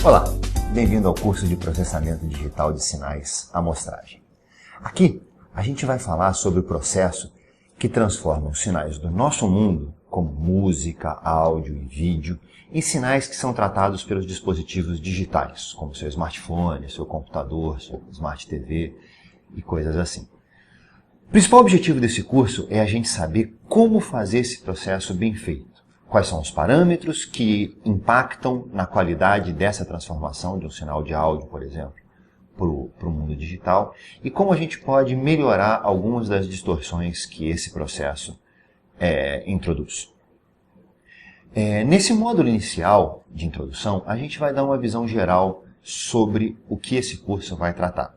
Olá, bem-vindo ao curso de Processamento Digital de Sinais Amostragem. Aqui a gente vai falar sobre o processo que transforma os sinais do nosso mundo, como música, áudio e vídeo, em sinais que são tratados pelos dispositivos digitais, como seu smartphone, seu computador, sua Smart TV e coisas assim. O principal objetivo desse curso é a gente saber como fazer esse processo bem feito. Quais são os parâmetros que impactam na qualidade dessa transformação de um sinal de áudio, por exemplo, para o mundo digital, e como a gente pode melhorar algumas das distorções que esse processo introduz. Nesse módulo inicial de introdução, a gente vai dar uma visão geral sobre o que esse curso vai tratar.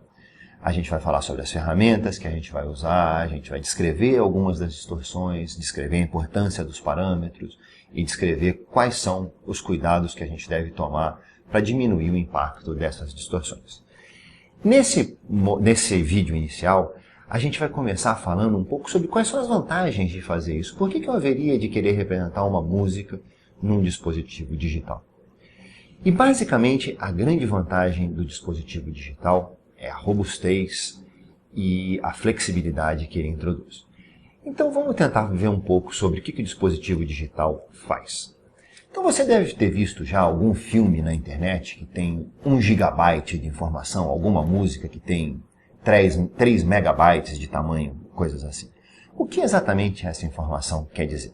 A gente vai falar sobre as ferramentas que a gente vai usar, a gente vai descrever algumas das distorções, descrever a importância dos parâmetros e descrever quais são os cuidados que a gente deve tomar para diminuir o impacto dessas distorções. Nesse vídeo inicial, a gente vai começar falando um pouco sobre quais são as vantagens de fazer isso. Por que eu haveria de querer representar uma música num dispositivo digital? E basicamente, a grande vantagem do dispositivo digital é a robustez e a flexibilidade que ele introduz. Então vamos tentar ver um pouco sobre o que o dispositivo digital faz. Então você deve ter visto já algum filme na internet que tem 1 GB de informação, alguma música que tem 3 megabytes de tamanho, coisas assim. O que exatamente essa informação quer dizer?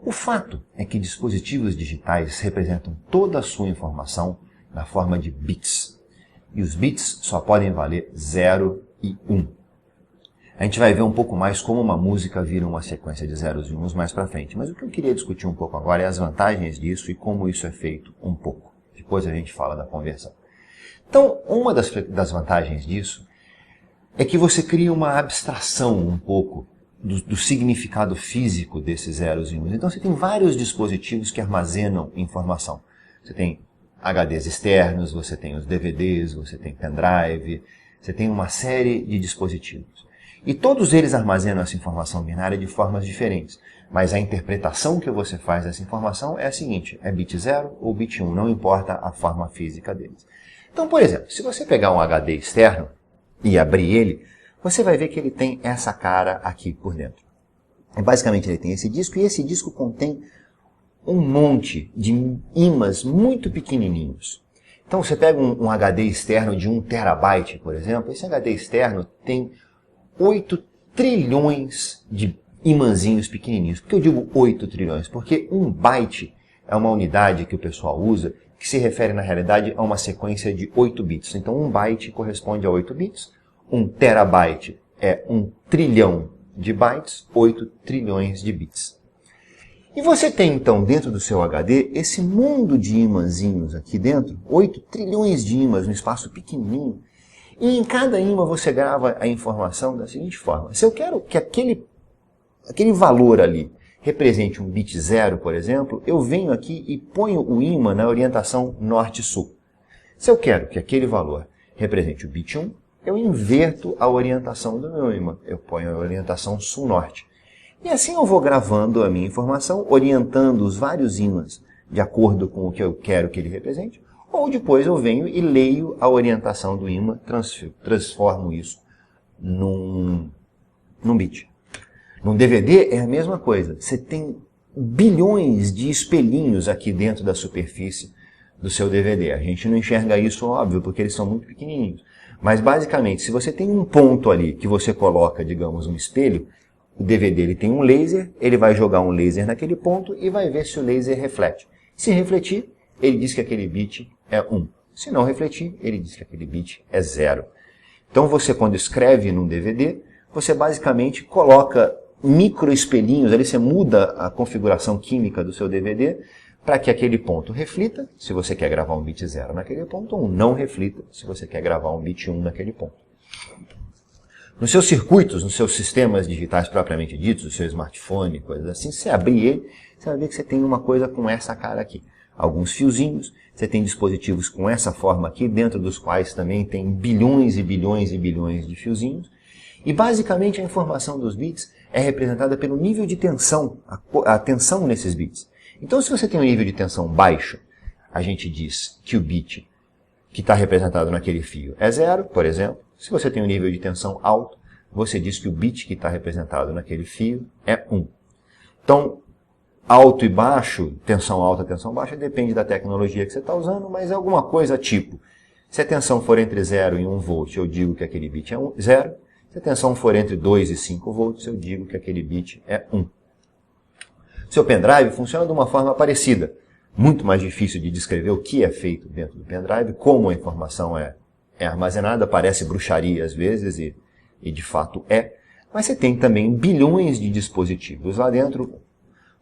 O fato é que dispositivos digitais representam toda a sua informação na forma de bits. E os bits só podem valer 0 e 1. A gente vai ver um pouco mais como uma música vira uma sequência de zeros e uns mais para frente. Mas o que eu queria discutir um pouco agora é as vantagens disso e como isso é feito um pouco. Depois a gente fala da conversão. Então, uma das vantagens disso é que você cria uma abstração um pouco do significado físico desses zeros e uns. Então você tem vários dispositivos que armazenam informação. Você tem HDs externos, você tem os DVDs, você tem pendrive, você tem uma série de dispositivos. E todos eles armazenam essa informação binária de formas diferentes. Mas a interpretação que você faz dessa informação é a seguinte, é bit 0 ou bit 1, não importa a forma física deles. Então, por exemplo, se você pegar um HD externo e abrir ele, você vai ver que ele tem essa cara aqui por dentro. E basicamente ele tem esse disco, e esse disco contém um monte de ímãs muito pequenininhos. Então você pega um HD externo de 1 terabyte, por exemplo, esse HD externo tem 8 trilhões de imãzinhos pequenininhos. Por que eu digo 8 trilhões? Porque 1 byte é uma unidade que o pessoal usa que se refere na realidade a uma sequência de 8 bits. Então 1 byte corresponde a 8 bits, 1 terabyte é 1 trilhão de bytes, 8 trilhões de bits. E você tem então dentro do seu HD esse mundo de imãzinhos aqui dentro, 8 trilhões de imãs no espaço pequenininho, e em cada imã você grava a informação da seguinte forma. Se eu quero que aquele valor ali represente um bit 0, por exemplo, eu venho aqui e ponho o imã na orientação norte-sul. Se eu quero que aquele valor represente o bit 1, eu inverto a orientação do meu imã. Eu ponho a orientação sul-norte. E assim eu vou gravando a minha informação, orientando os vários ímãs de acordo com o que eu quero que ele represente, ou depois eu venho e leio a orientação do ímã, transformo isso num bit. Num DVD é a mesma coisa. Você tem bilhões de espelhinhos aqui dentro da superfície do seu DVD. A gente não enxerga isso, óbvio, porque eles são muito pequenininhos. Mas basicamente, se você tem um ponto ali que você coloca, digamos, um espelho, o DVD ele tem um laser, ele vai jogar um laser naquele ponto e vai ver se o laser reflete. Se refletir, ele diz que aquele bit é 1. Se não refletir, ele diz que aquele bit é 0. Então você, quando escreve num DVD, você basicamente coloca micro espelhinhos, ali você muda a configuração química do seu DVD para que aquele ponto reflita, se você quer gravar um bit 0 naquele ponto, ou não reflita, se você quer gravar um bit 1 naquele ponto. Nos seus circuitos, nos seus sistemas digitais propriamente ditos, o seu smartphone, coisas assim, se abrir ele, você vai ver que você tem uma coisa com essa cara aqui. Alguns fiozinhos, você tem dispositivos com essa forma aqui, dentro dos quais também tem bilhões e bilhões e bilhões de fiozinhos. E basicamente a informação dos bits é representada pelo nível de tensão, a tensão nesses bits. Então se você tem um nível de tensão baixo, a gente diz que o bit que está representado naquele fio é 0, por exemplo. Se você tem um nível de tensão alto, você diz que o bit que está representado naquele fio é 1. Então, alto e baixo, tensão alta, tensão baixa, depende da tecnologia que você está usando, mas é alguma coisa tipo, se a tensão for entre 0 e 1 volt, eu digo que aquele bit é 0. Se a tensão for entre 2 e 5 volts, eu digo que aquele bit é 1. Seu pendrive funciona de uma forma parecida. Muito mais difícil de descrever o que é feito dentro do pendrive, como a informação é armazenada, parece bruxaria às vezes, e de fato é. Mas você tem também bilhões de dispositivos lá dentro.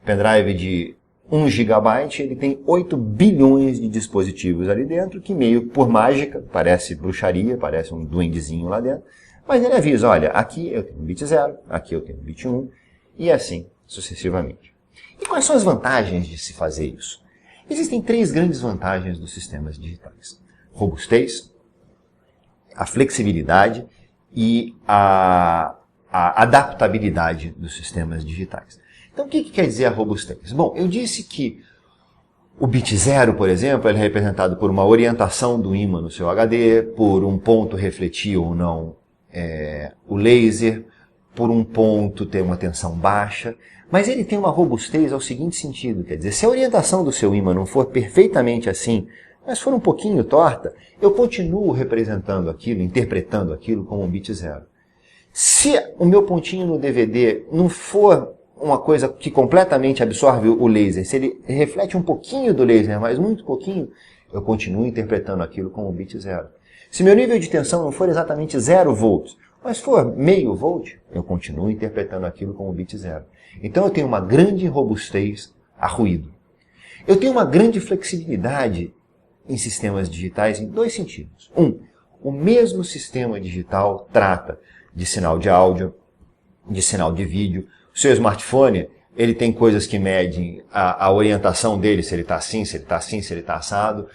O pendrive de 1 GB, ele tem 8 bilhões de dispositivos ali dentro, que meio por mágica, parece bruxaria, parece um duendezinho lá dentro, mas ele avisa, olha, aqui eu tenho bit 0, aqui eu tenho bit 1, e assim sucessivamente. E quais são as vantagens de se fazer isso? Existem 3 grandes vantagens dos sistemas digitais: robustez, a flexibilidade e a adaptabilidade dos sistemas digitais. Então, o que quer dizer a robustez? Bom, eu disse que o bit 0, por exemplo, ele é representado por uma orientação do ímã no seu HD, por um ponto refletir ou não o laser, por um ponto ter uma tensão baixa, mas ele tem uma robustez ao seguinte sentido, quer dizer, se a orientação do seu ímã não for perfeitamente assim, mas for um pouquinho torta, eu continuo representando aquilo, interpretando aquilo como um bit 0. Se o meu pontinho no DVD não for uma coisa que completamente absorve o laser, se ele reflete um pouquinho do laser, mas muito pouquinho, eu continuo interpretando aquilo como um bit 0. Se meu nível de tensão não for exatamente 0 volts, mas for meio volt, eu continuo interpretando aquilo como bit 0. Então eu tenho uma grande robustez a ruído. Eu tenho uma grande flexibilidade em sistemas digitais em 2 sentidos. O mesmo sistema digital trata de sinal de áudio, de sinal de vídeo. O seu smartphone, ele tem coisas que medem a orientação dele, se ele está assim, se ele está assim, se ele está assado.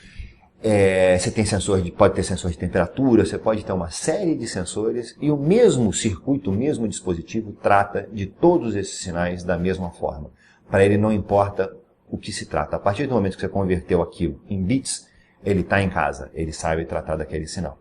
Você tem pode ter sensor de temperatura, você pode ter uma série de sensores, e o mesmo circuito, o mesmo dispositivo trata de todos esses sinais da mesma forma. Para ele não importa o que se trata. A partir do momento que você converteu aquilo em bits, ele está em casa, ele sabe tratar daquele sinal.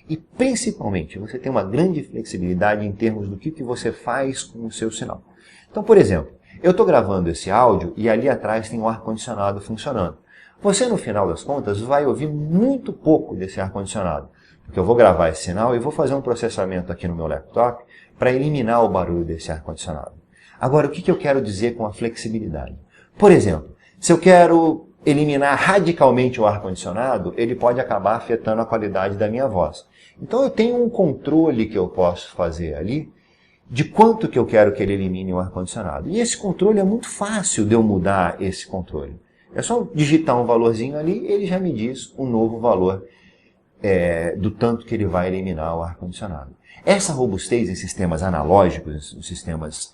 E principalmente, você tem uma grande flexibilidade em termos do que você faz com o seu sinal. Então, por exemplo, eu estou gravando esse áudio e ali atrás tem um ar-condicionado funcionando. Você, no final das contas, vai ouvir muito pouco desse ar-condicionado, porque eu vou gravar esse sinal e vou fazer um processamento aqui no meu laptop para eliminar o barulho desse ar-condicionado. Agora, o que eu quero dizer com a flexibilidade? Por exemplo, se eu quero eliminar radicalmente o ar-condicionado, ele pode acabar afetando a qualidade da minha voz. Então eu tenho um controle que eu posso fazer ali de quanto que eu quero que ele elimine o ar-condicionado. E esse controle é muito fácil de eu mudar esse controle. É só digitar um valorzinho ali, ele já me diz um novo valor do tanto que ele vai eliminar o ar-condicionado. Essa robustez em sistemas analógicos, em sistemas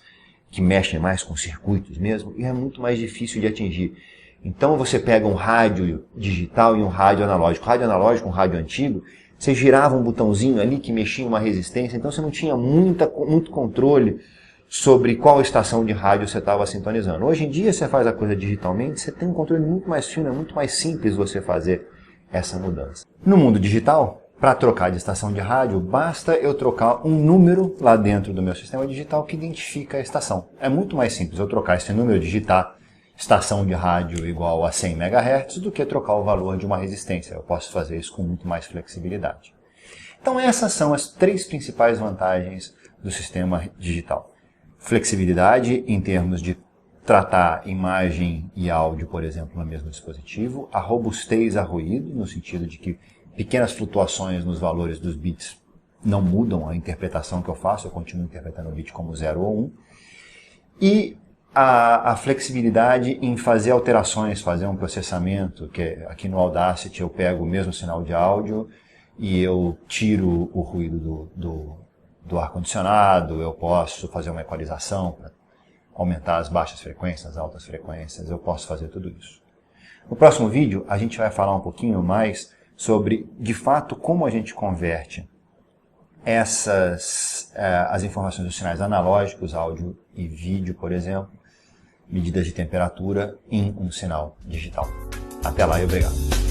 que mexem mais com circuitos mesmo, é muito mais difícil de atingir. Então você pega um rádio digital e um rádio analógico. Rádio analógico, um rádio antigo, você girava um botãozinho ali que mexia uma resistência, então você não tinha muito controle sobre qual estação de rádio você estava sintonizando. Hoje em dia você faz a coisa digitalmente, você tem um controle muito mais fino, é muito mais simples você fazer essa mudança. No mundo digital, para trocar de estação de rádio, basta eu trocar um número lá dentro do meu sistema digital que identifica a estação. É muito mais simples eu trocar esse número, digitar estação de rádio igual a 100 MHz, do que trocar o valor de uma resistência. Eu posso fazer isso com muito mais flexibilidade. Então essas são as 3 principais vantagens do sistema digital. Flexibilidade em termos de tratar imagem e áudio, por exemplo, no mesmo dispositivo. A robustez a ruído, no sentido de que pequenas flutuações nos valores dos bits não mudam a interpretação que eu faço, eu continuo interpretando o bit como 0 ou 1. E a flexibilidade em fazer alterações, fazer um processamento, que aqui no Audacity eu pego o mesmo sinal de áudio e eu tiro o ruído do ar-condicionado, eu posso fazer uma equalização para aumentar as baixas frequências, as altas frequências, eu posso fazer tudo isso. No próximo vídeo a gente vai falar um pouquinho mais sobre, de fato, como a gente converte as informações dos sinais analógicos, áudio e vídeo, por exemplo, medidas de temperatura, em um sinal digital. Até lá e obrigado.